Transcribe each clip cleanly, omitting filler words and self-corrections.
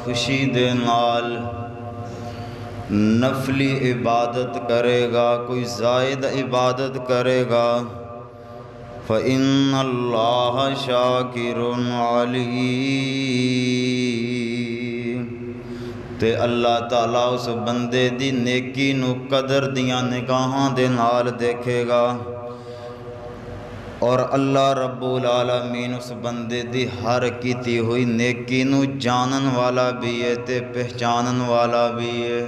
خوشی دے نال نفلی عبادت کرے گا، کوئی زائد عبادت کرے گا، فَإِنَّ اللَّهَ شَاكِرٌ عَلِيمٌ، تے اللہ تعالیٰ اس بندے دی نیکی نو قدر دیاں نگاہاں دے نال دیکھے گا، اور اللہ رب العالمین اس بندے دی ہر کیتی ہوئی نیکی نو جانن والا بھی ہے تے پہچانن والا بھی ہے۔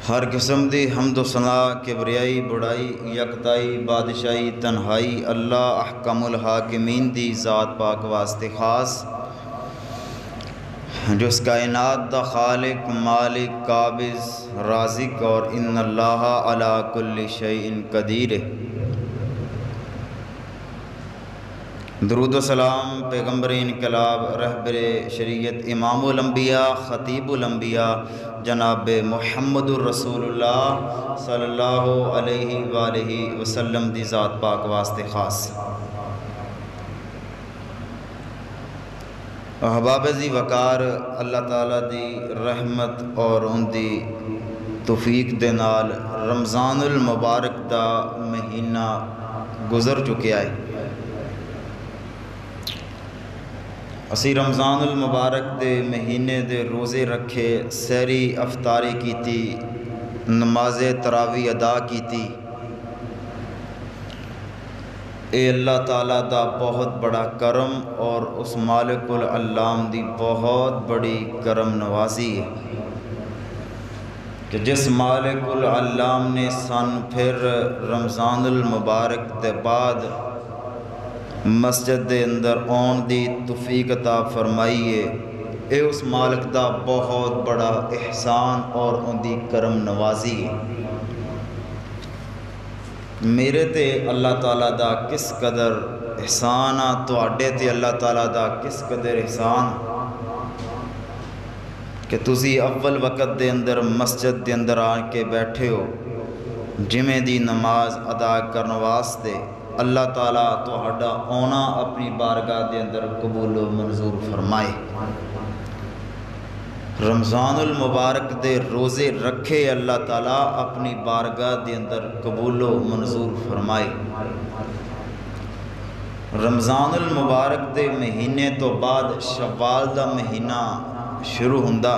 ہر قسم دی حمد و ثنا، کبریائی، بڑائی، یکتائی، بادشاہی، تنہائی اللہ احکم الحاکمین دی ذات پاک واسطے خاص، جو اس کائنات دا خالق، مالک، قابض، رازق اور ان اللہ علی کل شیء قدیر ہے۔ درود و سلام پیغمبر انقلاب، رہبر شریعت، امام الانبیاء، خطیب الانبیاء جناب محمد الرسول اللہ صلی اللہ علیہ وآلہ وسلم دی ذات پاک واسطے خاص۔ احباب عزیز وقار، اللہ تعالیٰ دی رحمت اور ان دی توفیق دے نال رمضان المبارک دا مہینہ گزر چکیا ہے۔ اسی رمضان المبارک دے مہینے دے روزے رکھے، سحری افطاری کیتی، نماز تراویح ادا کیتی۔ اے اللہ تعالیٰ دا بہت بڑا کرم اور اس مالک العلام دی بہت بڑی کرم نوازی ہے کہ جس مالک العلام نے سن پھر رمضان المبارک دے بعد مسجد دے اندر آن دی توفیق عطا فرمائی ہے۔ اے اس مالک دا بہت بڑا احسان اور ان دی کرم نوازی ہے۔ میرے تے اللہ تعالیٰ دا کس قدر احسان آ، تواڈے تے اللہ تعالیٰ دا کس قدر احسان کہ تسی اول وقت دے اندر مسجد دے اندر آن کے بیٹھے ہو، جمعے دی نماز ادا کرن واسطے اللہ تعالیٰ تہاڈا آنا اپنی بارگاہ دے اندر قبول و منظور فرمائے۔ رمضان المبارک دے روزے رکھے اللہ تعالیٰ اپنی بارگاہ دے اندر قبول و منظور فرمائے۔ رمضان المبارک دے مہینے تو بعد شوال دا مہینہ شروع ہوندا،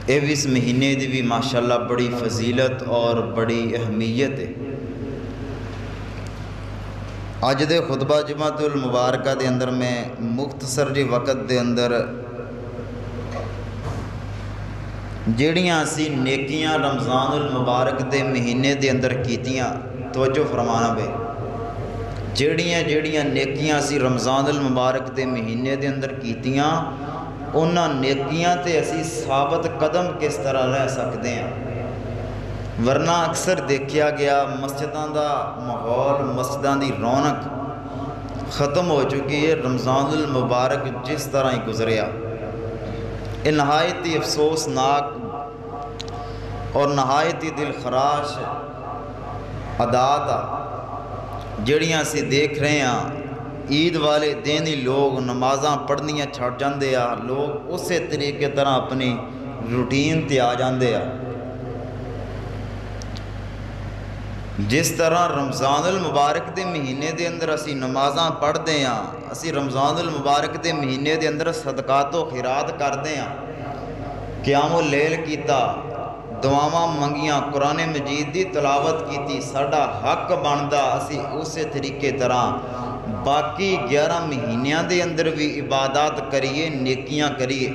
اے بھی اس مہینے دی بھی ماشاءاللہ بڑی فضیلت اور بڑی اہمیت ہے۔ آج دے خطبہ جمعۃ المبارکہ دے اندر میں مختصر جی وقت دے اندر جیڑیاں اسی نیکیاں رمضان المبارک دے مہینے دے اندر کیتیاں، توجہ فرمانا بے، جیڑیاں نیکیاں اسی رمضان المبارک دے مہینے دے اندر کیتیاں، انہاں نیکیاں تے اسی ثابت قدم کس طرح رہ سکتے ہیں۔ ورنہ اکثر دیکھیا گیا مسجداں دا ماحول، مسجداں دی رونق ختم ہو چکی ہے رمضان المبارک جس طرح ہی گزریا۔ یہ نہایت ہی افسوسناک اور نہایت ہی دل خراش عادات جڑیاں اسی دیکھ رہے ہیں۔ عید والے دن ہی لوگ نمازاں پڑھنیاں چھڑ جاندے ہیں، لوگ اسی طریقے طرح اپنی روٹین تے آ جاندے ہیں۔ جس طرح رمضان المبارک دے مہینے دے اندر اسی نمازاں پڑھتے ہیں، اسی رمضان المبارک دے مہینے دے اندر صدقات و خیرات کرتے ہیں، قیام اللیل کیتا، دعاواں منگیاں، قرآن مجید دی تلاوت کیتی، ساڈا حق بندا اسی اسی طریقے طرح باقی 11 مہینیاں دے اندر بھی عبادات کریے، نیکیاں کریے۔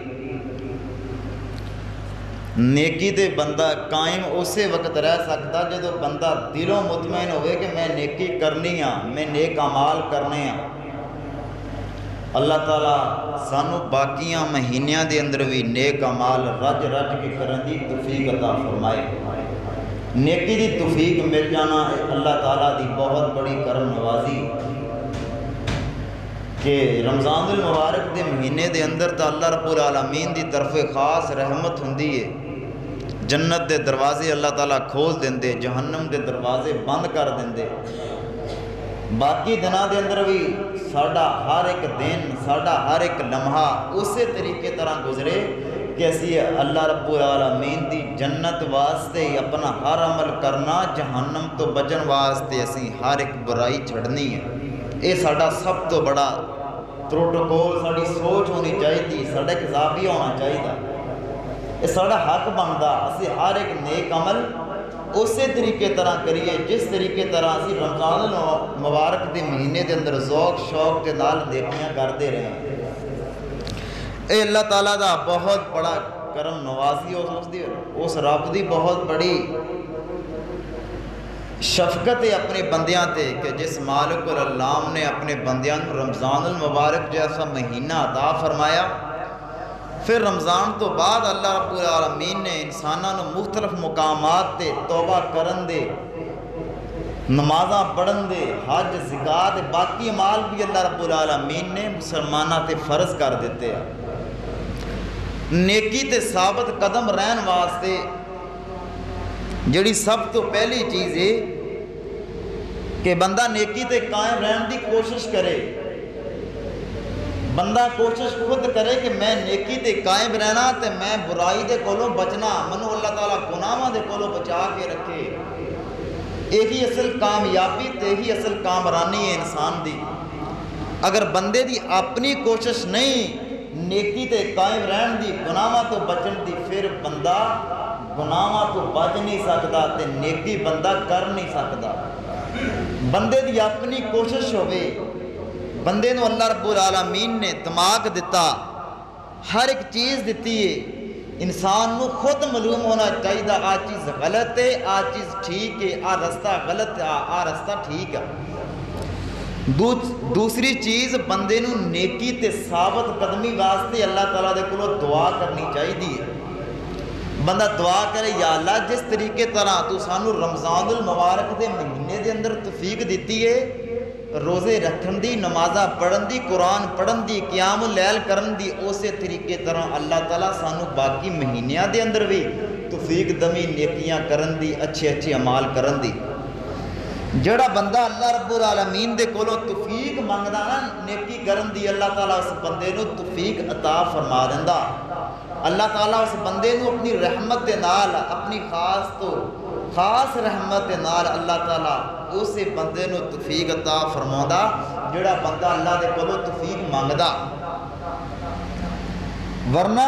نیکی تے بندہ قائم اسے وقت رہ سکتا جدو بندہ دلوں مطمئن ہوئے کہ میں نیکی کرنی ہاں، میں نیک اعمال کرنے ہاں۔ اللہ تعالیٰ سانو باقیاں مہینیاں دے اندر بھی نیک اعمال رج رج کے کرن دی توفیق عطا فرمائے۔ نیکی دی توفیق مل جانا اللہ تعالیٰ دی بہت بڑی کرم نوازی کہ رمضان المبارک دے مہینے دے اندر تا اللہ رب العالمین دی طرف خاص رحمت ہوندی ہے۔ جنت دے دروازے اللہ تعالیٰ کھول دیندے، جہنم دے دروازے بند کر دیندے۔ باقی دنوں کے اندر بھی ساڈا ہر ایک دن ساڈا ہر ایک لمحہ اسی طریقے طرح گزرے کہ اسی اللہ رب العالمین دی جنت واسطے اپنا ہر عمل کرنا، جہنم تو بچن واسطے اسی ہر ایک برائی چھڑنی ہے۔ یہ ساڈا سب تو بڑا پروٹوکول ساری سوچ ہونی چاہیے، ساڈا ایک زاویہ ہونا چاہیے، یہ ساڈا حق بنتا اسی ہر ایک نیک عمل اسی طریقے طرح کریے جس طریقے طرح اسی رمضان المبارک کے مہینے کے اندر ذوق شوق کے نال نیکیاں کرتے رہے۔ اے اللہ تعالیٰ دا بہت بڑا کرم نوازی اس رب دی بہت بڑی شفقت ہے اپنے بندیاں تے کہ جس مالک العلام نے اپنے بندیاں رمضان المبارک جیسا مہینہ عطا فرمایا۔ پھر رمضان تو بعد اللہ رب العالمین نے انسانوں مختلف مقامات تے توبہ کرن دے، نمازاں پڑھن دے، حج زکات باقی اعمال بھی اللہ رب العالمین نے مسلمانوں تے فرض کر دیتے ہیں۔ نیکی تے ثابت قدم رہن واسطے جڑی سب تو پہلی چیز ہے کہ بندہ نیکی تے قائم رہن دی کوشش کرے، بندہ کوشش خود کرے کہ میں نیکی تے قائم رہنا تے میں برائی دے کولوں بچنا، منو اللہ تعالیٰ گناہاں دے کولوں بچا کے رکھے۔ یہی اصل کامیابی تے ہی اصل کامرانی ہے انسان دی۔ اگر بندے دی اپنی کوشش نہیں نیکی تے قائم رہن دی، گناہاں تو بچن دی، پھر بندہ گناہاں تو بچ نہیں سکتا تے نیکی بندہ کر نہیں سکتا۔ بندے دی اپنی کوشش ہوئے، بندے نو اللہ رب العالمین نے دماغ دیتا، ہر ایک چیز دیتی ہے، انسان نو خود معلوم ہونا چاہیے آ چیز غلط ہے آ چیز ٹھیک ہے، آ رستہ غلط ہے آ رستہ ٹھیک ہے۔ دوسری چیز بندے نو نیکی تے ثابت قدمی واسطے اللہ تعالیٰ دے کولوں دعا کرنی چاہیے۔ بندہ دعا کرے یا اللہ جس طریقے طرح تو سانو رمضان المبارک دے مہینے دے اندر توفیق دیتی ہے روزے رکھن دی، نمازاں پڑھن دی، قرآن پڑھن دی، قیام اللیل کرن دی، اسی طریقے طرح اللہ تعالیٰ سانو باقی مہینیاں دے اندر بھی توفیق دمی نیکیاں کرن دی، اچھے اچھے اعمال کرن دی۔ جڑا بندہ اللہ رب العالمین دے کولوں توفیق منگدا نا نیکی کرن دی، اللہ تعالیٰ اس بندے نو توفیق عطا فرما دیندا۔ اللہ تعالیٰ اس بندے نو اپنی رحمت دے نال، اپنی خاص تو خاص رحمت دے نال اللہ تعالیٰ اسے بندے نو توفیق عطا فرماؤندا جڑا بندہ اللہ دے کولوں توفیق منگدا۔ ورنہ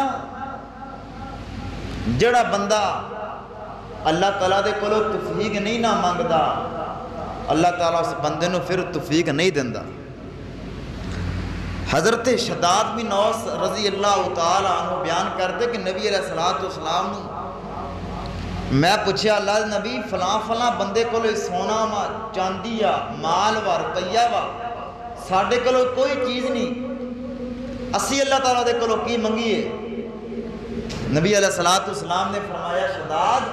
جڑا بندہ اللہ تعالیٰ دے کولوں توفیق نہیں نہ منگدا، اللہ تعالیٰ اس بندے نو پھر توفیق نہیں دیندا۔ حضرت شداد بن اوس رضی اللہ تعالیٰ عنہ بیان کرتے کہ نبی علیہ السلام نے میں پوچھا اللہ نبی فلاں فلاں بندے کو سونا وا چاندی آ مال وا روپیہ وا ساڈے کولوں کوئی چیز نہیں، اسی اللہ تعالیٰ دے کولوں کی منگیے؟ نبی علیہ السلام نے فرمایا شداد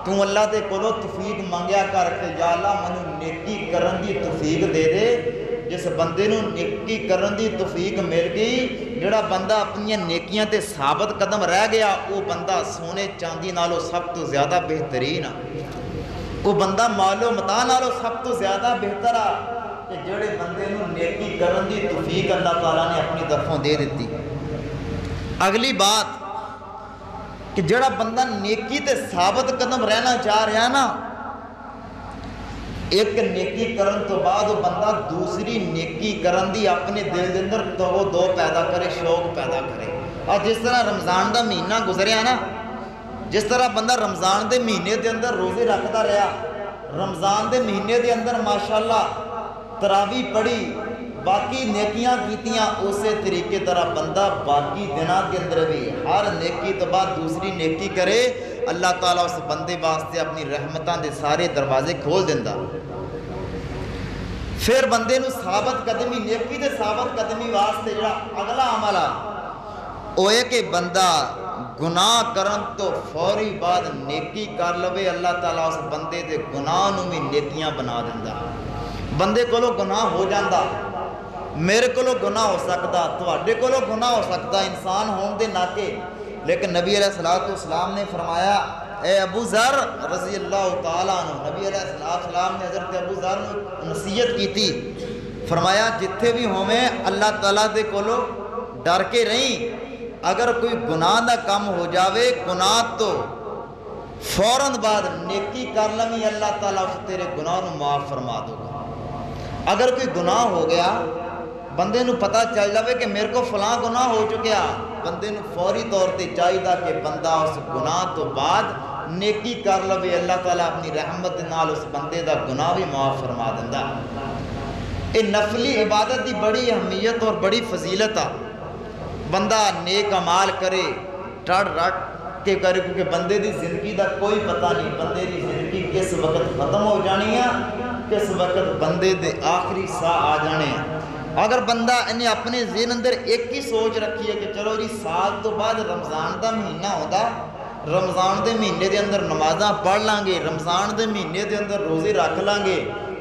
تو اللہ دے کولوں توفیق منگیا کر کے یا اللہ منو نیکی کرن دی توفیق دے دے۔ جس بندے نو نیکی کرن دی توفیق مل گئی، جڑا بندہ اپنی نیکیاں تے ثابت قدم رہ گیا، وہ بندہ سونے چاندی نالو سب تو زیادہ بہترین، وہ بندہ مالو متا نالو سب تو زیادہ بہتر آ کہ جڑے بندے نو نیکی کرن دی توفیق اللہ تعالیٰ نے اپنی طرفوں دے دیتی۔ اگلی بات کہ جڑا بندہ نیکی تے ثابت قدم رہنا چاہ رہا نا، ایک نیکی کرن تو بعد وہ بندہ دوسری نیکی کرن دی اپنے دل دے اندر دو پیدا کرے، شوق پیدا کرے۔ اور جس طرح رمضان دا مہینہ گزریا نا، جس طرح بندہ رمضان دے مہینے دے اندر روزے رکھتا رہا، رمضان دے مہینے دے اندر ماشاءاللہ تراویح پڑھی، باقی نیکیاں کیتیاں، اسی طریقے طرح بندہ باقی دنوں کے اندر بھی ہر نیکی تو بعد دوسری نیکی کرے، اللہ تعالیٰ اس بندے واسطے اپنی رحمتاں دے سارے دروازے کھول دیندا۔ پھر بندے نو ثابت قدمی نیکی دے ثابت قدمی واسطے جڑا اگلا عمل آ وہ ہے کہ بندہ گناہ کرن تو فوری بعد نیکی کر لوے، اللہ تعالیٰ اس بندے دے گناہ نو بھی نیکیاں بنا دیندا۔ بندے کولوں گناہ ہو جاندا، میرے کولوں گناہ ہو سکتا، تواڈے کولوں گناہ ہو سکتا انسان ہون دے ناطے، لیکن نبی علیہ السلام نے فرمایا اے ابو ذر رضی اللہ تعالیٰ عنہ، نبی علیہ السلام نے حضرت ابو ذر نصیحت کی تھی، فرمایا جتھے بھی ہوئے اللہ تعالیٰ دے کولو ڈر کے رہیں، اگر کوئی گناہ دا کم ہو جاوے گناہ تو فوراً بعد نیکی کر لیں، اللہ تعالیٰ اس تیرے گناہ نو معاف فرما دو گا۔ اگر کوئی گناہ ہو گیا بندے نو پتہ چل جاوے کہ میرے کو فلاں گناہ ہو چکیا، بندے نو فوری طور تے چاہیے کہ بندہ اس گناہ تو بعد نیکی کر لوے، اللہ تعالیٰ اپنی رحمت دے نال اس بندے دا گناہ بھی معاف فرما دیندا۔ یہ نفلی عبادت دی بڑی اہمیت اور بڑی فضیلت ہے۔ بندہ نیک عمال کرے ٹڑ رٹ کے کرے، کیونکہ بندے دی زندگی دا کوئی پتہ نہیں، بندے دی زندگی کس وقت ختم ہو جانی ہے، کس وقت بندے دے آخری سا آ جانے ہیں۔ اگر بندہ انہیں اپنے ذہن اندر ایک ہی سوچ رکھی ہے کہ چلو جی سال تو بعد رمضان دا مہینہ ہوتا، رمضان دے مہینے دے اندر نمازاں پڑھ لیں گے، رمضان دے مہینے دے اندر روزے رکھ لیں گے،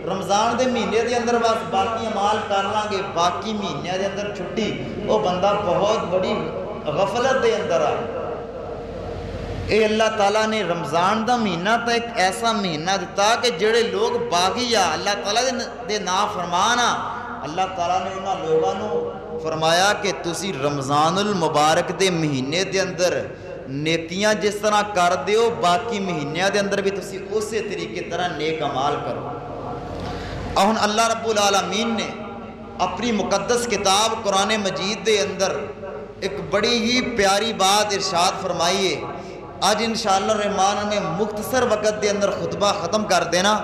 رمضان دے مہینے دے اندر بس باقی عمال کر لیں گے، باقی مہینے دے اندر چھٹی، وہ بندہ بہت بڑی غفلت دے اندر آ۔ اے اللہ تعالیٰ نے رمضان دا مہینہ تا ایک ایسا مہینہ دیتا کہ جڑے لوگ باغی آ اللہ تعالیٰ دے نا فرمانا، اللہ تعالیٰ نے انہاں لوگاں نو فرمایا کہ تسی رمضان المبارک دے مہینے دے اندر نیکیاں جس طرح کر دیو، باقی مہینیاں دے اندر بھی تسی اسی طریقے طرح نیک عمال کرو۔ اور اللہ رب العالمین نے اپنی مقدس کتاب قرآن مجید دے اندر ایک بڑی ہی پیاری بات ارشاد فرمائیے۔ آج انشاءاللہ الرحمن میں مختصر وقت دے اندر خطبہ ختم کر دینا،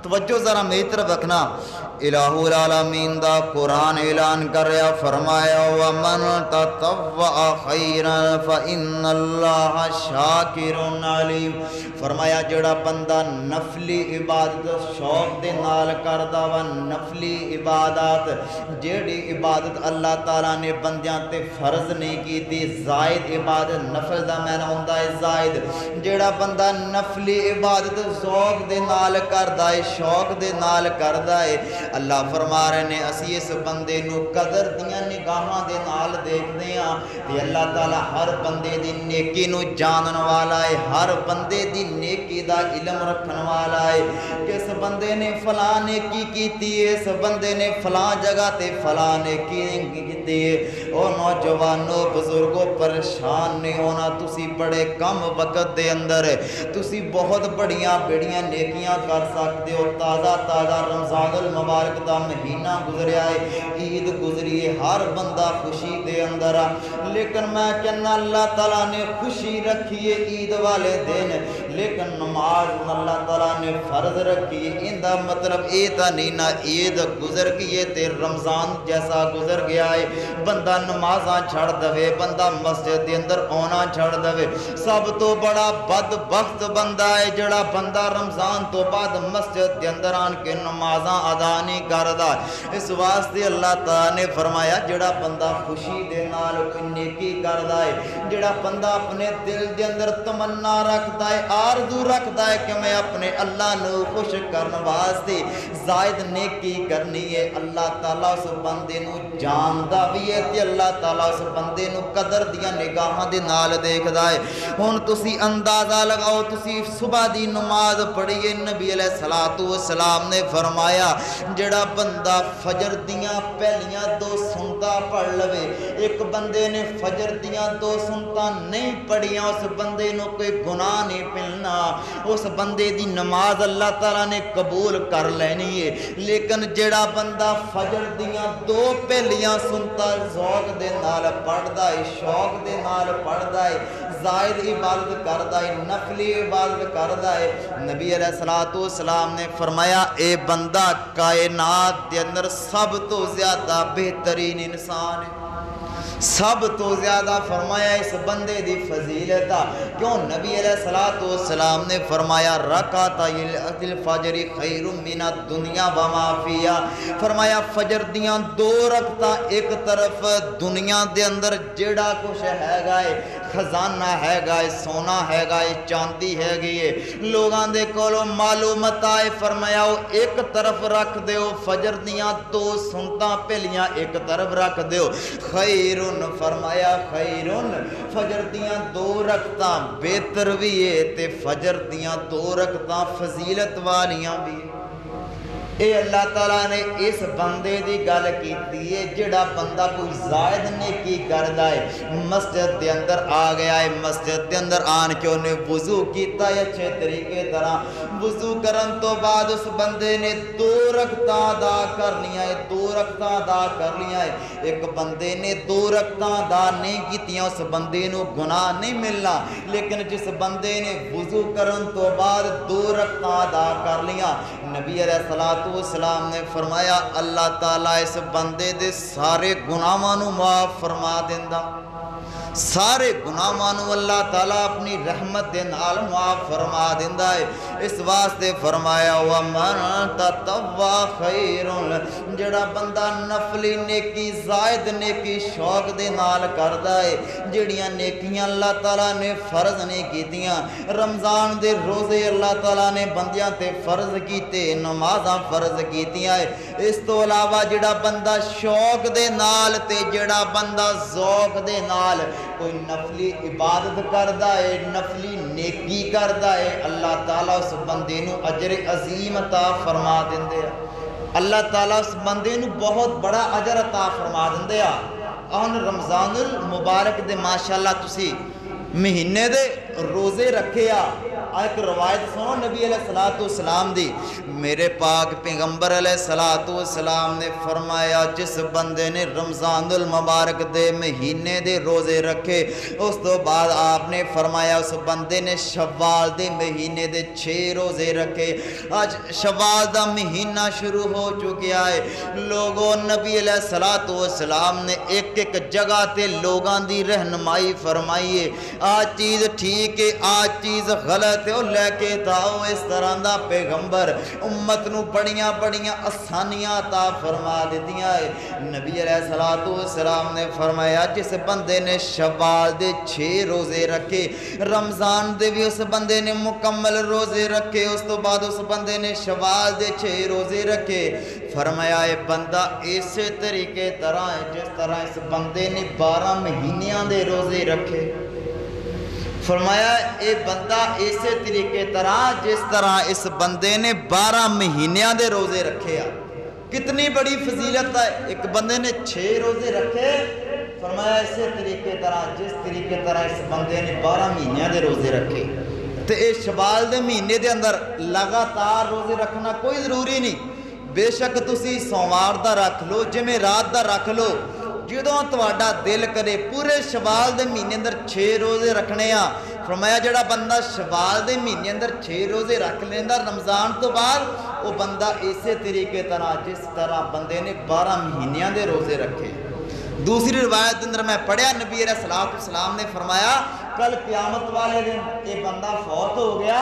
توجہ ذرا میری طرف رکھنا۔ الہ العالمین دا قرآن اعلان کر رہا، فرمایا وَمَن تَطَوَّعَ خَيْرًا فَإِنَّ اللَّهَ شَاكِرٌ عَلِيمٌ، فرمایا جڑا بندہ نفلی عبادت شوق دے نال کردا وا، نفلی عبادت جیڑی عبادت اللہ تعالیٰ نے بندیاں تے فرض نہیں کیتی، زائد عبادت، نفل دا معنی ہوندا ہے زائد، جیڑا بندہ نفلی عبادت ذوق دے نال کردا ہے، شوق دے نال کردا ہے، اللہ فرما رہے نے اسی اس بندے نو قدر دیاں نگاہاں دے نال دیکھ دیاں، تے اللہ تعالیٰ ہر بندے دی نیکی نو جانن والا ہے، ہر بندے دی نیکی دا علم رکھن والا ہے، کس بندے نے فلاں نیکی کیتی ہے، اس بندے نے فلاں جگہ تے فلاں نیکی کیتی ہے۔ او نوجوانوں بزرگوں پریشان نہیں ہونا، تسی بڑے کم وقت دے اندر تسی بہت بڑیاں بڑیاں نیکیاں کر سکتے ہو۔ تازہ تازہ رمضان المبارک دا مہینہ گزریا ہے، عید گزری ہے، ہر بندہ خوشی دے اندر آ، لیکن میں کہنا اللہ تعالیٰ نے خوشی رکھی ہے عید والے دن، لیکن نماز اللہ تعالیٰ نے فرض رکھی ہے۔ ان دا مطلب اے تا نہیں نہ عید گزر گئی ہے تے رمضان جیسا گزر گیا ہے، بندہ نمازاں چھڑ دوے، بندہ مسجد دے اندر آنا چھڑ دوے۔ سب تو بڑا بدبخت بندہ ہے جڑا بندہ رمضان تو بعد مسجد دے اندر آن کے نمازاں ادا نہیں کردا۔ اس واسطے اللہ تعالیٰ نے فرمایا جڑا بندہ خوشی دے نال کوئی نیکی کردا ہے، جڑا بندہ اپنے دل دے اندر تمنا رکھدا ہے، آرزو رکھدا ہے کہ میں اپنے اللہ نو خوش کرن واسطے زائد نیکی کرنی ہے، اللہ تعالیٰ اس بندے نو جاندا بھی ہے تے اللہ تعالیٰ اس بندے نو قدر دیاں نگاہاں دے نال دیکھدا ہے۔ ہن تسی اندازہ لگاؤ، تسی صبح دی نماز پڑھیے، نبی علیہ السلام نے فرمایا جڑا بندہ فجر دیاں پہلیاں دو سنتا پڑھ لوے، ایک بندے نے فجر دیاں دو سنتا نہیں پڑھیاں، اس بندے نو کوئی گناہ نہیں ملنا، اس بندے دی نماز اللہ تعالیٰ نے قبول کر لینی ہے۔ لیکن جڑا بندہ فجر دیاں دو پہلیاں سنتا ذوق دے نال پڑھدا ہے، شوق دے نال پڑھدا ہے، زائد عبادت کردا ہے، نفلی عبادت کردا ہے، نبی علیہ السلام نے فرمایا اے بندہ کائنات دے اندر سب تو زیادہ بہترین انسان ہے، سب تو زیادہ فرمایا اس بندے دی فضیلت، کیوں نبی علیہ السلام نے فرمایا رکعتای الفجر خیر من الدنیا وما فیہا، فرمایا فجر دیاں دو رکعتاں ایک طرف دنیا دے اندر جڑا کچھ ہے گا ہے خزانہ ہے گا، سونا ہے گا، چاندی ہے گی، لوگاں دے کولو معلومات آئے، فرمایا وہ ایک طرف رکھ دیو، فجر دیاں 2 سنتاں پہلیاں ایک طرف رکھ دیو، خیرن فرمایا خیرن، فجر دیاں 2 رکعتاں بہتر بھی ہے تے فجر دیاں 2 رکعتاں فضیلت والیاں بھی ہے۔ اے اللہ تعالیٰ نے اس بندے دی گل کیتی ہے جڑا بندہ کوئی زائد نیکی کردا ہے، مسجد دے اندر آ گیا ہے، مسجد دے اندر آن کے انہیں وضو کیتا ہے اچھے طریقے طرح، وضو کرن تو بعد اس بندے نے 2 رکعتاں ادا کر لیا ہے، 2 رکعتاں ادا کر لیا ہے۔ ایک بندے نے 2 رکعتاں ادا نہیں کیتیاں اس بندے نو گناہ نہیں ملنا، لیکن جس بندے نے وضو کرن تو بعد 2 رکعتاں ادا کر لیا، نبی علیہ السلام نے فرمایا اللہ تعالیٰ اس بندے دے سارے گناہاں نو معاف فرما دیندا، سارے گناہاں نو اللہ تعالیٰ اپنی رحمت دے نال معاف فرما دیندا ہے۔ اس واسطے فرمایا وَمَن تَطَوَّعَ خَيْرٌ، جڑا بندہ نفلی نیکی زائد نیکی شوق دے نال کردا ہے، جڑیاں نیکیاں اللہ تعالیٰ نے فرض نہیں کیتیاں، رمضان دے روزے اللہ تعالیٰ نے بندیاں تے فرض کیتے، نمازاں فرض کیتیاں ہے، اس تو علاوہ جڑا بندہ شوق دے نال تے جڑا بندہ ذوق دے نال کوئی نفلی عبادت کردا ہے، نفلی نیکی کردا ہے، اللہ تعالیٰ اس بندے نو اجر عظیم عطا فرما دیندے ہیں، اللہ تعالیٰ اس بندے نو بہت بڑا اجر عطا فرما دیندے ہیں۔ آن رمضان المبارک دے ماشاءاللہ تسی مہینے دے روزے رکھے ایک روایت سنو نبی علیہ السلام دی، میرے پاک پیغمبر علیہ السلام نے فرمایا جس بندے نے رمضان المبارک دے مہینے دے روزے رکھے، اس تو بعد آپ نے فرمایا اس بندے نے شوال دے مہینے دے 6 روزے رکھے۔ آج شوال دا مہینہ شروع ہو چکیا ہے، لوگوں نبی علیہ السلام نے ایک ایک جگہ تے لوگاں دی رہنمائی فرمائی ہے، آج چیز ٹھیک ہے آج چیز غلط ہے، لے کے تاؤ اس طرح دا پیغمبر امت نو بڑیاں بڑیاں آسانیاں عطا فرما دیتیاں ہے۔ نبی علیہ السلام نے فرمایا جس بندے نے شوال دے 6 روزے رکھے، رمضان دے بھی اس بندے نے مکمل روزے رکھے، اس تو بعد اس بندے نے شوال دے 6 روزے رکھے، فرمایا اے بندہ اسی طریقے طرح ہے جس طرح اس بندے نے 12 مہینیاں دے روزے رکھے، فرمایا اے بندہ اسی طریقے طرح جس طرح اس بندے نے 12 مہینیاں دے روزے رکھے۔ کتنی بڑی فضیلت ہے، ایک بندے نے 6 روزے رکھے، فرمایا اسی طریقے طرح جس طریقے طرح اس بندے نے 12 مہینیاں دے روزے رکھے۔ تو اے شوال دے مہینے دے اندر لگاتار روزے رکھنا کوئی ضروری نہیں، بے شک تسی سوموار دا رکھ لو، جمعرات دا رکھ لو، جدوں تواڈا دل کرے پورے شوال دے مہینے اندر 6 روزے رکھنے آ، فرمایا جڑا بندہ شوال دے مہینے اندر 6 روزے رکھ لیندا رمضان تو بعد، وہ بندہ اسی طریقے طرح جس طرح بندے نے 12 مہینیاں دے روزے رکھے۔ دوسری روایت اندر میں پڑھیا نبی علیہ السلام نے فرمایا کل قیامت والے دن یہ بندہ فوت ہو گیا،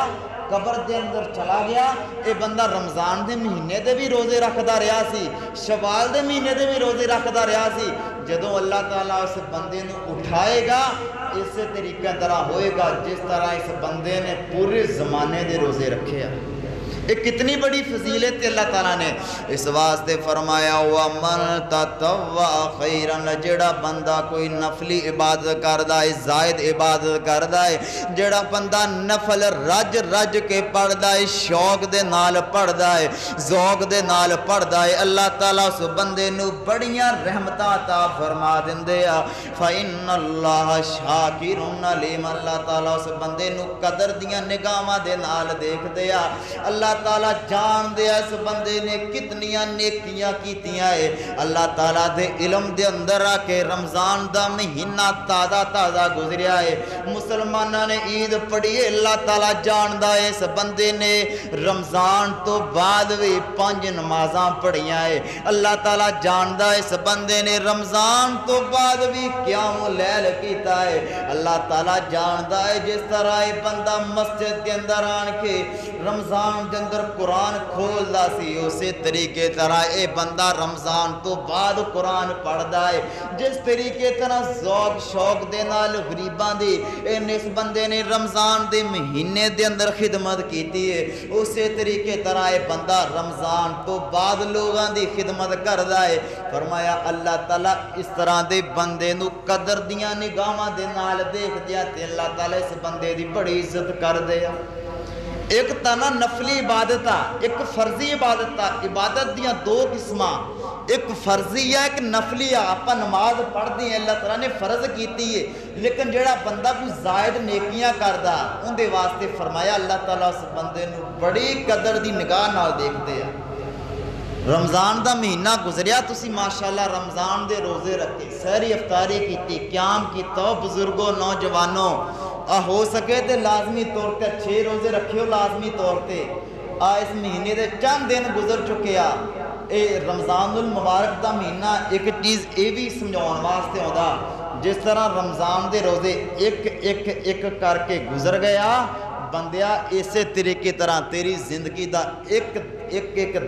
قبر دے اندر چلا گیا، اے بندہ رمضان دے مہینے دے بھی روزے رکھدا رہیا سی، شوال دے مہینے دے بھی روزے رکھدا رہیا سی، جدوں اللہ تعالیٰ اس بندے نو اٹھائے گا اس طریقے طرح ہوئے گا جس طرح اس بندے نے پورے زمانے دے روزے رکھے ہیں۔ ایک کتنی بڑی فضیلت اللہ تعالیٰ نے اس واسطے فرمایا وَمَن تَطَوَّعَ خَيْرًا، جڑا بندہ کوئی نفلی عبادت کردا ہے، زائد عبادت کردا ہے، جڑا بندہ نفل رج رج کے پڑھدا ہے، شوق دے نال پڑھدا ہے، ذوق دے نال پڑھدا ہے، اللہ تعالیٰ اس بندے نو بڑیاں رحمتاں عطا فرما دیندے آ۔ فَإِنَّ اللَّهَ شَاكِرٌ عَلِيمٌ، اللہ تعالیٰ اس بندے نو قدر دیاں نگاہاں دے نال دیکھ دے آ، اللہ تعالیٰ جان دے اس بندے نے کتنیاں نیکیاں کیتیاں ہے، اللہ تعالیٰ دے علم دے اندر آ کے رمضان دا مہینہ تازہ تازہ گزریا ہے، مسلمانہ نے عید پڑھی ہے، اللہ تعالیٰ جان دا ہے اس بندے نے رمضان تو بعد بھی 5 نمازاں پڑھیاں ہے، اللہ تعالیٰ جان دا ہے اس بندے نے رمضان تو بعد بھی قیام اللیل کیتا ہے، اللہ تعالیٰ جان دا ہے جس طرح یہ بندہ مسجد کے اندر آن کے رمضان اندر قرآن کھولدا سی اسی طریقے طرح اے بندہ رمضان تو بعد قرآن پڑھدا ہے جس طریقے طرح ذوق شوق دے نال غریباں دی اس بندے نے رمضان دے مہینے دے اندر خدمت کیتی ہے اسی طریقے طرح اے بندہ رمضان تو بعد لوگاں دی خدمت کردا ہے فرمایا اللہ تعالیٰ اس طرح دے بندے نو قدر دیاں نگاہاں دے نال دیکھ دیا تے اللہ تعالیٰ اس بندے دی بڑی عزت کر دیا ایک تانا نفلی عبادت ایک فرضی عبادت دیاں دو قسمہ ایک فرضی ہے ایک نفلی ہے اپا نماز پڑھ دی ہیں اللہ تعالیٰ نے فرض کیتی ہے لیکن جڑا بندہ کوئی زائد نیکیاں کردہ ان دے واسطے فرمایا اللہ تعالیٰ اس بندے نو بڑی قدر دی نگاہ نال دیکھ دیا رمضان دا مہینہ گزریا تسی ماشاءاللہ رمضان دے روزے رکھے سحری افطاری کیتی قیام کیتا بزرگوں نوجوانوں ہو سکے تے لازمی طور تے 6 روزے رکھیو لازمی طور تے اس مہینے دے چند دن گزر چکے اے رمضان المبارک دا مہینہ ایک چیز اے بھی سمجھاؤن واسطے ہوتا جس طرح رمضان دے روزے ایک کر کے گزر گیا بندیا اسی طریقے طرح تیری زندگی دا ایک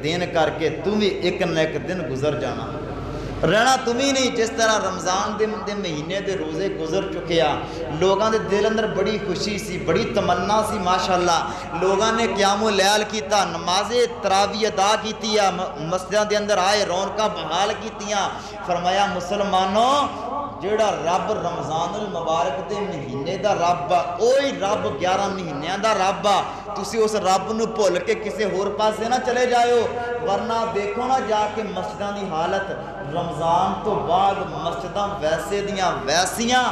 دن کر کے تم بھی ایک نہ ایک دن گزر جانا رہنا تم ہی نہیں جس طرح رمضان دے مہینے دے روزے گزر چکے لوگاں دے دل اندر بڑی خوشی سی بڑی تمنا سی ماشاءاللہ لوگاں نے قیام اللیل کیتا نماز تراویح ادا کیتی مسجداں دے اندر آئے رونقاں بحال کیتیاں فرمایا مسلمانوں جیڑا رب رمضان المبارک دے مہینے دا رب اوہی رب 11 مہینیاں دا رب تسی اس رب نو بھول کے کسے ہور پاسے نہ چلے جائیو ورنہ دیکھو نہ جا کے مسجداں دی حالت رمضان تو بعد مسجداں ویسے دیاں ویسیاں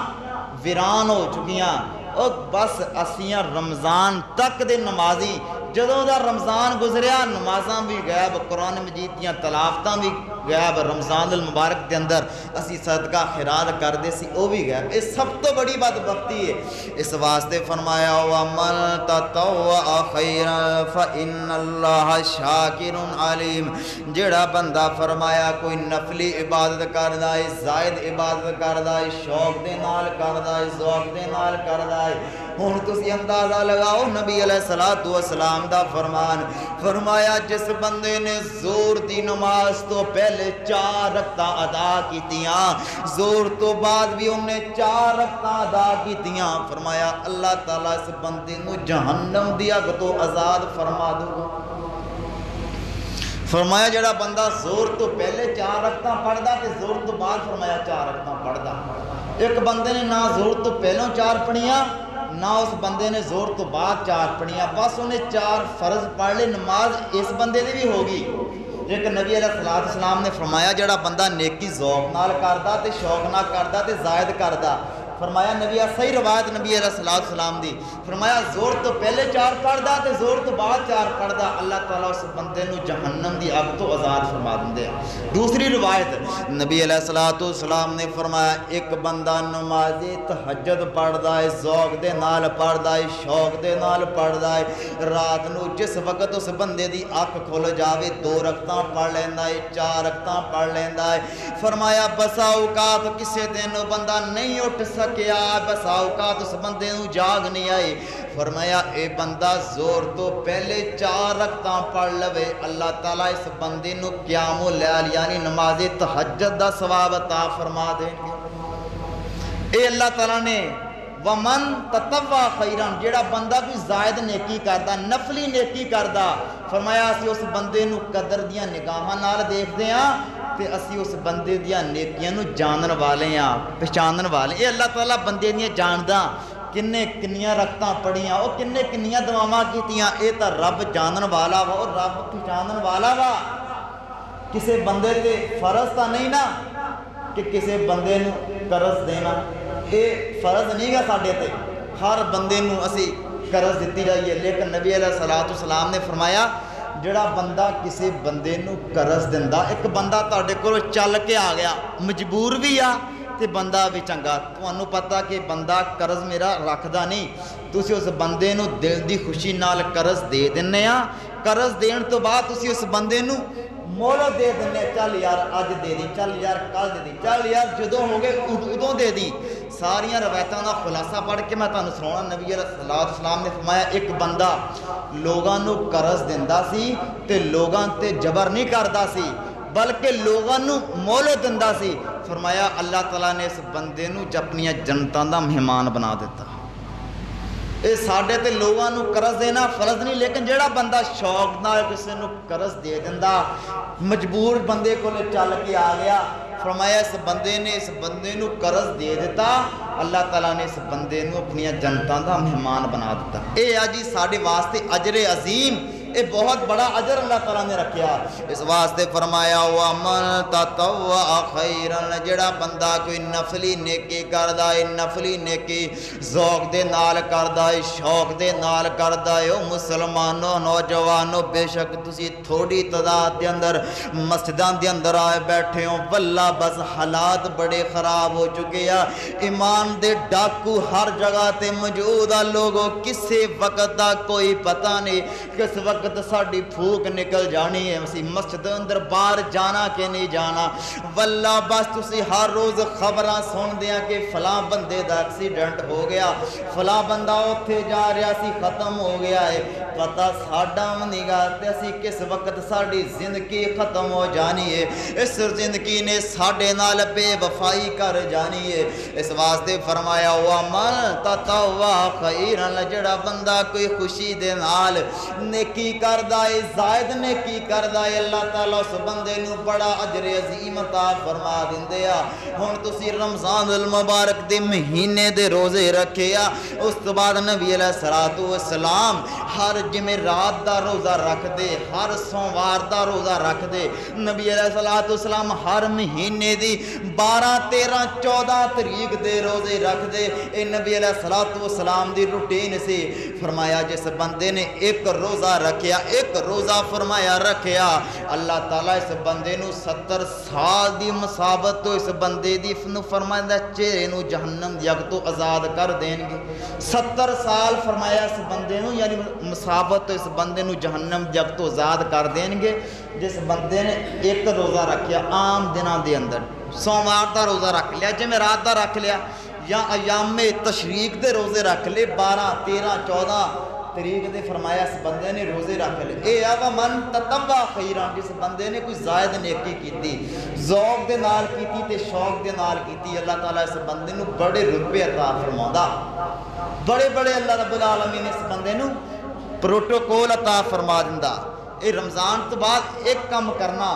ویران ہو چکیاں اور بس اسیاں رمضان تک دے نمازی جدوں دا رمضان گزریا نمازاں بھی غائب قرآن مجید دیاں تلاوتاں بھی غائب رمضان المبارک دے اندر اسی صدقہ خیرات کر دے سی او بھی غائب اس سب تو بڑی بدبختی ہے اس واسطے فرمایا وَمَن تَطَوَّعَ خَيْرًا فَإِنَّ اللَّهَ شَاكِرٌ عَلِيمٌ جڑا بندہ فرمایا کوئی نفلی عبادت کردا ہے زائد عبادت کردا ہے شوق دے نال کردا ہے ذوق دے نال کردا ہے ہن تسی اندازہ لگاؤ نبی علیہ السلام دا فرمان فرمایا جس بندے نے زور دی نماز تو پہلے 4 رکعتاں ادا کیتیاں زور تو بعد بھی انہیں 4 رکعتاں ادا کیتیاں فرمایا اللہ تعالیٰ اس بندے نو جہنم دی اگ تو آزاد فرما دو فرمایا جڑا بندہ زور تو پہلے 4 رکعتاں پڑھدا تے زور تو بعد فرمایا 4 رکعتاں پڑھدا ایک بندے نے نہ زور تو پہلوں 4 پڑھیاں نہ اس بندے نے زور تو بعد 4 پڑھیاں بس انہیں 4 فرض پڑھ لے نماز اس بندے دی بھی ہوگی لیکن نبی علیہ السلام نے فرمایا جڑا بندہ نیکی ذوق نال کردا تے شوق نال کردا تے زائد کردا فرمایا نبی صحیح روایت نبی علیہ السلام دی فرمایا زور تو پہلے 4 پڑھدا تے زور تو بعد 4 پڑھدا اللہ تعالیٰ اس بندے نو جہنم دی اگ تو آزاد فرما دے دوسری روایت نبی علیہ السلام نے فرمایا ایک بندہ نماز تہجد پڑھدا ہے ذوق دے نال پڑھدا ہے شوق دے نال پڑھدا ہے رات نو جس وقت اس بندے دی اکھ کھل جاوے 2 رکعتاں پڑھ لیندا ہے 4 رکعتاں پڑھ لیندا ہے فرمایا بسا اوقات کسے دن بندہ نہیں اٹھ سکیا بسا اوقات اس بندے نو جاگ نہیں آئے فرمایا اے بندہ زور تو پہلے 4 رکعتاں پڑھ لوے اللہ تعالیٰ اس بندے نو قیام اللیل یعنی نماز تہجد دا ثواب عطا فرما دیں گے اے اللہ تعالیٰ نے وَمَن تَطَوَّعَ خَيْرًا جیڑا بندہ کوئی زائد نیکی کردا نفلی نیکی کردا فرمایا اسی اس بندے نو قدر دیاں نگاہاں نال دیکھ دے ہاں تے اسی اس بندے دیاں نیکیاں نو جانن والے ہاں پہچانن والے اے اللہ تعالیٰ بندے دیاں جاندا کنیاں رکعتاں پڑھیاں او کنیاں دعاواں کیتیاں اے تا رب جانن والا وا اور رب پہچانن والا وا کسے بندے تے فرض تا نہیں نا کہ کسے بندے نو قرض دینا اے فرض نہیں گا ساڈے تے ہر بندے نو اسی قرض دیتی جائیے لیکن نبی علیہ السلام نے فرمایا جڑا بندہ کسی بندے نو قرض دیندا ایک بندہ تہاڈے کول چل کے آ گیا مجبور بھی آ تے بندہ بھی چنگا تانوں پتہ کہ بندہ قرض میرا رکھدا نہیں تسی اس بندے نو دل دی خوشی نال قرض دے دنے آ قرض دین تو بعد تسی اس بندے نو مولو دے دینے چل یار اج دے دی چل یار کل دے دی چل یار جدوں ہو گئے ادوں دے دی ساریاں روایتوں کا خلاصہ پڑھ کے میں تمہیں سناؤنا۔ نبی علیہ السلام نے فرمایا ایک بندہ لوگوں کو قرض دیندا سی تے لوگاں تے جبر نہیں کردا سی بلکہ لوگوں کو مہلت دیندا سی۔ فرمایا اللہ تعالیٰ نے اس بندے نو اپنی جنتاں دا مہمان بنا دیتا۔ یہ ساڈے تے لوگوں کو قرض دینا فرض نہیں، لیکن جیڑا بندہ شوق نال کسی نو قرض دے دیندا، مجبور بندے کو چل کے آ گیا، فرمایا اس بندے نو قرض دے دیتا، اللہ تعالیٰ نے اس بندے نو اپنی جنتاں دا مہمان بنا دیتا۔ اے آجی ساڑھے واسطے اجر عظیم، اے بہت بڑا اجر اللہ تعالیٰ نے رکھیا۔ اس واسطے فرمایا وَمَن تَطَوَّعَ خَيْرًا، جڑا بندہ کوئی نفلی نیکی کردا ہے، نفلی نیکی ذوق دے نال کردا ہے، شوق دے نال کردا ہے۔ او مسلمانوں نوجوانوں، بے شک تسی تھوڑی تعداد دے اندر مسجداں دے اندر آئے بیٹھے ہو، واللہ بس حالات بڑے خراب ہو چکے ہیں، ایمان دے ڈاکو ہر جگہ تے موجود آ۔ لوگوں کسے وقت دا کوئی پتہ نہیں، کس وقت ساڑی پھوک نکل جانی ہے، اسی مسجد اندر باہر جانا کہ نہیں جانا۔ واللہ بس تسی ہر روز خبراں سن دیاں کہ فلاں بندے دا ایکسیڈنٹ ہو گیا، فلاں بندہ اوتھے جا رہا سی ختم ہو گیا ہے، پتہ ساڈا نہیں گا تے اسی کس وقت ساڑی زندگی ختم ہو جانی ہے، اس زندگی نے ساڑے نال بے وفائی کر جانی ہے۔ اس واسطے فرمایا وَمَن تَطَوَّعَ خَيْرًا، جڑا بندہ کوئی خوشی دے نال نیکی کردہ ہے، زائد نیکی کردہ ہے، اللہ تعالیٰ اس بندے نو بڑا اجر عظیم عطا فرما دیندے آ۔ ہن تسی رمضان المبارک دے مہینے دے روزے رکھے آ، اس تو بعد نبی علیہ السلام ہر جمعرات دا روزہ رکھ دے، ہر سوموار دا روزہ رکھ دے۔ نبی علیہ السلام ہر مہینے دی 12 13 14 تاریخ دے روزے رکھ دے، اے نبی علیہ السلام دی روٹین سے۔ فرمایا جس بندے نے ایک روزہ رکھیا، ایک روزہ فرمایا رکھیا، اللہ تعالیٰ اس بندے نو 70 سال دی مسابت تو اس بندے دی فرمایا چہرے نو جہنم دی اگ تو آزاد کر دیں گے۔ 70 سال فرمایا اس بندے نو، یعنی مسابت تو اس بندے نو جہنم دی اگ تو آزاد کر دیں گے جس بندے نے ایک روزہ رکھیا عام دنوں دے اندر۔ سوموار دا روزہ رکھ لیا، جمعرات دا رکھ لیا، یا ایام تشریق دے روزے رکھ لے 12 13 14 تاریخ دے، فرمایا اس بندے نے روزے رکھ لے۔ اے وَمَن تَطَوَّعَ خَيْرًا، جس بندے نے کوئی زائد نیکی کیتی، ذوق دے نال کیتی تے شوق دے نال کیتی، اللہ تعالیٰ اس بندے نو بڑے رتبے عطا فرماوندا، بڑے بڑے اللہ رب العالمین اس بندے نو پروٹوکول عطا فرما دیندا۔ اے رمضان تو بعد ایک کام کرنا،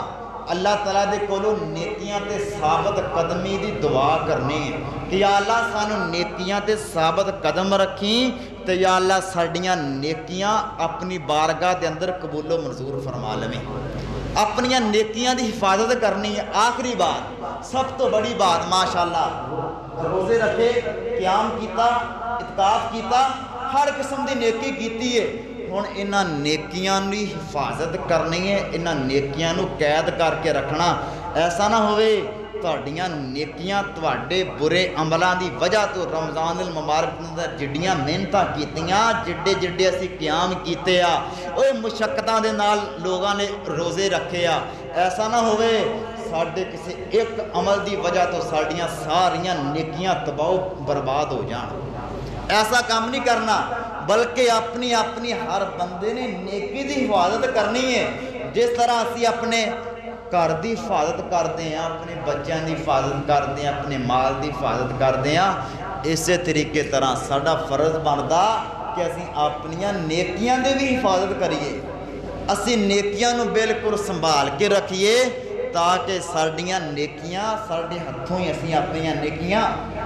اللہ تعالیٰ دے کولو نیکیاں تے ثابت قدمی دی دعا کرنی ہے کہ یا اللہ سانو نیکیاں تے ثابت قدم رکھیں تے یا اللہ ساڑیاں نیکیاں اپنی بارگاہ دے اندر قبول و منظور فرما لیں۔ اپنیاں نیکیاں دی حفاظت کرنی ہے۔ آخری بات، سب تو بڑی بات، ماشاءاللہ روزے رکھے، قیام کیتا، اعتکاف کیتا، ہر قسم دی نیکی کیتی ہے۔ ہن انہاں نیکیاں دی حفاظت کرنی ہے، انہاں نیکیاں نو قید کر کے رکھنا، ایسا نہ ہوئے تہاڈیاں نیکیاں تہاڈے برے عملاں دی وجہ تو رمضان المبارک اندر جڑیاں محنتاں کیتیاں، جڑے جڑے اسی قیام کیتے آ، اوے مشقتاں دے نال لوگاں نے روزے رکھے آ، ایسا نہ ہوئے ساڈے کسی ایک عمل دی وجہ تو ساڈیاں ساریاں نیکیاں تباہ و برباد ہو جان۔ ایسا کام نہیں کرنا، بلکہ اپنی ہر بندے نے نیکی دی حفاظت کرنی ہے۔ جس طرح اسی اپنے گھر دی حفاظت کرتے ہیں، اپنے بچیاں دی حفاظت کرتے ہیں، اپنے مال دی حفاظت کرتے ہیں، اسی طریقے طرح ساڈا فرض بنتا کہ اسی اپنیاں نیکیاں دی بھی حفاظت کریے، اسی نیکیاں نو بالکل سنبھال کے رکھیے تاکہ ساڑیاں نیکیاں ساڑے ہتھوں ہی اسی اپنیاں نیکیاں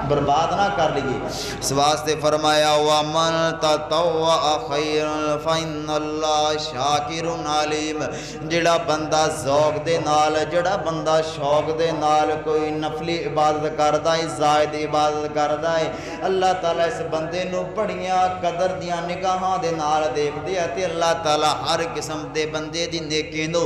برباد نہ کر لیے۔ اس واسطے فرمایا وَمَن تَطَوَّعَ خَيْرًا فَإِنَّ اللَّهَ شَاكِرٌ عَلِيمٌ، جڑا بندہ ذوق دے نال، جڑا بندہ شوق دے نال کوئی نفلی عبادت کردا ہے، زائد عبادت کردا ہے، اللہ تعالیٰ اس بندے نو بڑیاں قدر دیاں نگاہاں دے نال دیکھ دے تے اللہ تعالیٰ ہر قسم دے بندے دی نیکی نو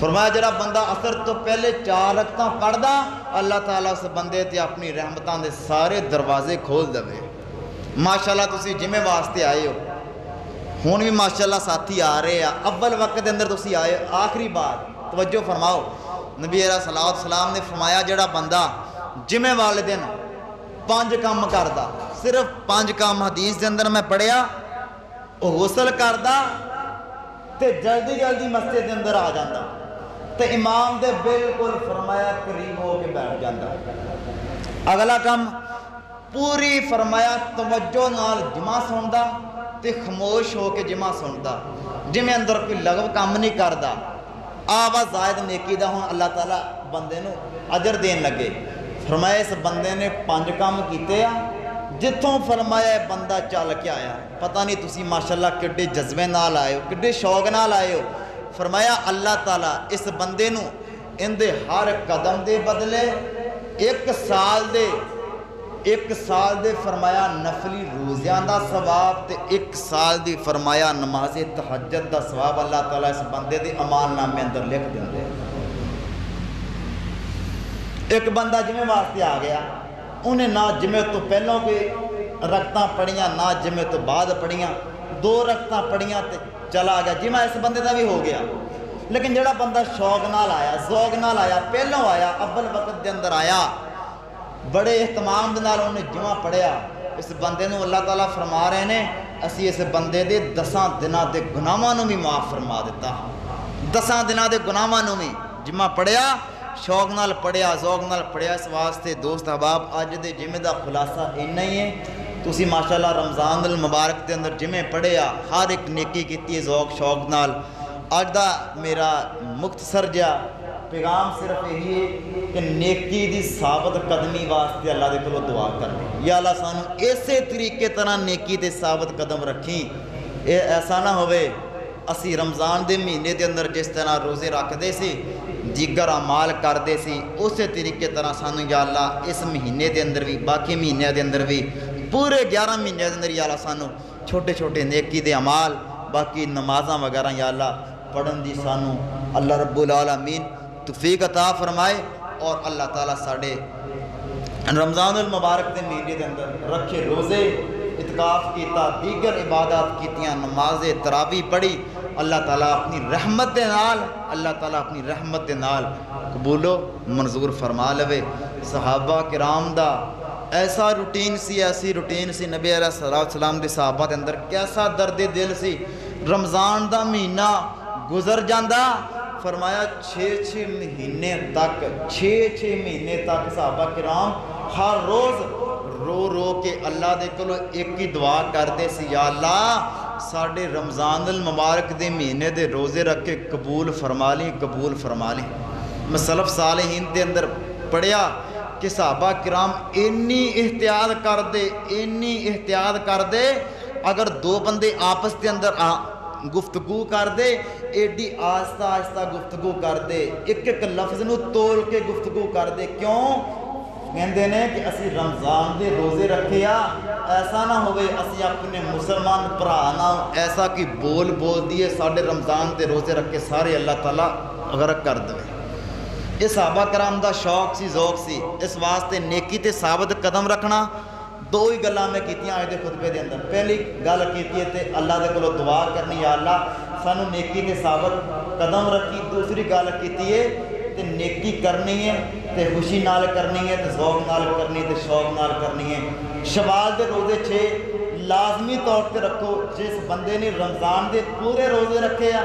فرمایا جڑا بندہ اثر تو پہلے 4 رکعتاں پڑھدا اللہ تعالیٰ اس بندے تے اپنی رحمتاں دے سارے دروازے کھول دے۔ ماشاءاللہ تسی جمعے واسطے آئے ہو، ہون بھی ماشاءاللہ ساتھی آ رہے ہیں، اول وقت دے اندر تسی آئے ہو۔ آخری بات توجہ فرماؤ، نبی علیہ السلام نے فرمایا جڑا بندہ جمعے والے دن 5 کام کردا، صرف 5 کام حدیث دے اندر میں پڑھیا، وہ غسل کردا تے جلدی جلدی مسجد دے اندر آ جاندا تے امام دے بالکل فرمایا قریب ہو کے بیٹھ جاندا۔ اگلا کام پوری فرمایا توجہ نال جمعہ سندا تے خاموش ہو کے جمعہ سندا، جمعے اندر کوئی لغو کام نہیں کردا، آواز زائد نیکی دا ہون اللہ تعالیٰ بندے نو اجر دین لگے۔ فرمایا اس بندے نے 5 کام کیتے ہیں، جتوں فرمایا بندہ چل کے آیا، پتہ نہیں تسی ماشاءاللہ کڈے جذبے نال آئے ہو، کڈے شوق نال آئے ہو۔ فرمایا اللہ تعالیٰ اس بندے نو ان دے ہر قدم دے بدلے 1 سال دے فرمایا نفلی روزیاں دا ثواب تے 1 سال دی فرمایا نماز تہجد دا ثواب اللہ تعالیٰ اس بندے دے اعمال نامے اندر لکھ دیندے۔ ایک بندہ جمعے واسطے آ گیا، انہیں نہ جمعے تو پہلوں کوئی رکعتاں پڑھیاں نہ جمعے تو بعد پڑھیاں، 2 رکعتاں پڑھیاں تے چلا گیا، جمعہ اس بندے دا بھی ہو گیا۔ لیکن جڑا بندہ شوق نال آیا، ذوق نال آیا، پہلوں آیا، اول وقت دے اندر آیا، بڑے اہتمام دے نال انہیں جمعہ پڑھیا، اس بندے نو اللہ تعالیٰ فرما رہے ہیں اسی اس بندے دے 10 دناں دے گناہاں نو بھی معاف فرما دیتا۔ 10 دناں دے گناہاں نو بھی جمعہ پڑھیا، شوق نال پڑھیا، ذوق نال پڑھیا۔ اس واسطے دوست احباب اج دے جمعے دا خلاصہ اتنا ہی ہے، تسی ماشاءاللہ رمضان المبارک دے اندر جمعے پڑھیا، ہر ایک نیکی کیتی ہے ذوق شوق نال۔ اج دا میرا مختصر جا پیغام صرف یہی ہے کہ نیکی دی ثابت قدمی واسطے اللہ دے کولوں دعا کرنی، یا اللہ سانو اسی طریقے طرح نیکی تے ثابت قدم رکھیں۔ ایسا نہ ہوئے اسی رمضان دے مہینے دے اندر جس طرح روزے رکھ دے سی، دیگر اعمال کر دے سی، اسی طریقے طرح سانو یا اللہ اس مہینے دے اندر بھی باقی مہینے دے اندر بھی پورے 11 مہینے دے اندر یا اللہ سانو چھوٹے چھوٹے نیکی دے اعمال باقی نمازاں وغیرہ یا اللہ پڑھن دی سانو اللہ رب العالمین توفیق عطا فرمائے، اور اللہ تعالیٰ ساڑے رمضان المبارک دے مہینے دے اندر رکھے روزے اعتکاف کیتا، دیگر عبادات کیتیاں، نماز تراویح پڑھی، اللہ تعالیٰ اپنی رحمت دے نال قبول و منظور فرما لوے۔ صحابہ کرام دا ایسا روٹین سی، ایسی روٹین سی، نبی علیہ السلام دے صحابہ دے اندر کیسا درد دل سی، رمضان دا مہینہ گزر جاندہ فرمایا 6 مہینے تک صحابہ کرام ہر روز رو کے اللہ دے کولو ایک ہی دعا کرتے سی، یا اللہ ساڑھے رمضان المبارک دے مہینے دے روزے رکھ کے قبول فرما لیں۔ میں سلف صالحین دے اندر پڑھیا کہ صحابہ کرام انی احتیاط کر دے اگر 2 بندے آپس دے اندر گفتگو کر دے، ایڈی آہستہ آہستہ گفتگو کر دے، ایک لفظ نو تول کے گفتگو کر دے۔ کیوں کہندے نے کہ اسی رمضان دے روزے رکھے آ، ایسا نہ ہوئے اسی اپنے مسلمان پرانا ایسا کی بول دیئے ساڑھے رمضان دے روزے رکھے سارے اللہ تعالیٰ غرق کر دے۔ یہ صحابہ کرام دا شوق سی ذوق سی، اس واسطے نیکی تے ثابت قدم رکھنا 2 ہی گلاں میں کیتیاں آج دے خطبے دے اندر۔ پہلی گل کیتی ہے تے اللہ دے کولوں دعا کرنی، یا اللہ سانو نیکی تے ثابت قدم رکھی۔ دوسری گل کیتی ہے تے نیکی کرنی ہے تے خوشی نال کرنی ہے تے ذوق نال کرنی تے شوق نال کرنی ہے۔ شوال دے روزے 6 لازمی طور تے رکھو۔ جس بندے نے رمضان دے پورے روزے رکھے آ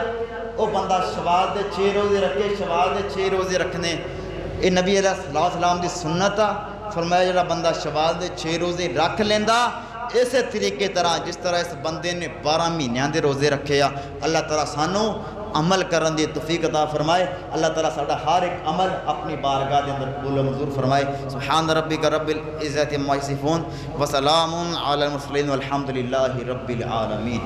وہ بندہ شوال دے 6 روزے رکھے، شوال دے 6 روزے رکھنے یہ نبی علیہ السلام دی سنت آ۔ فرمایا جڑا بندہ شوال دے 6 روزے رکھ لیندہ، اسی طریقے طرح جس طرح اس بندے نے 12 مہینیاں دے روزے رکھے آ، اللہ تعالیٰ سانو عمل کرن دی توفیق عطا فرمائے۔ اللہ تعالیٰ ساڑا ہر ایک عمل اپنی بارگاہ دے اندر قبول و منظور فرمائے۔ سبحان ربک رب العزت عما یصفون وسلام علی المرسلین والحمد للہ رب العالمین۔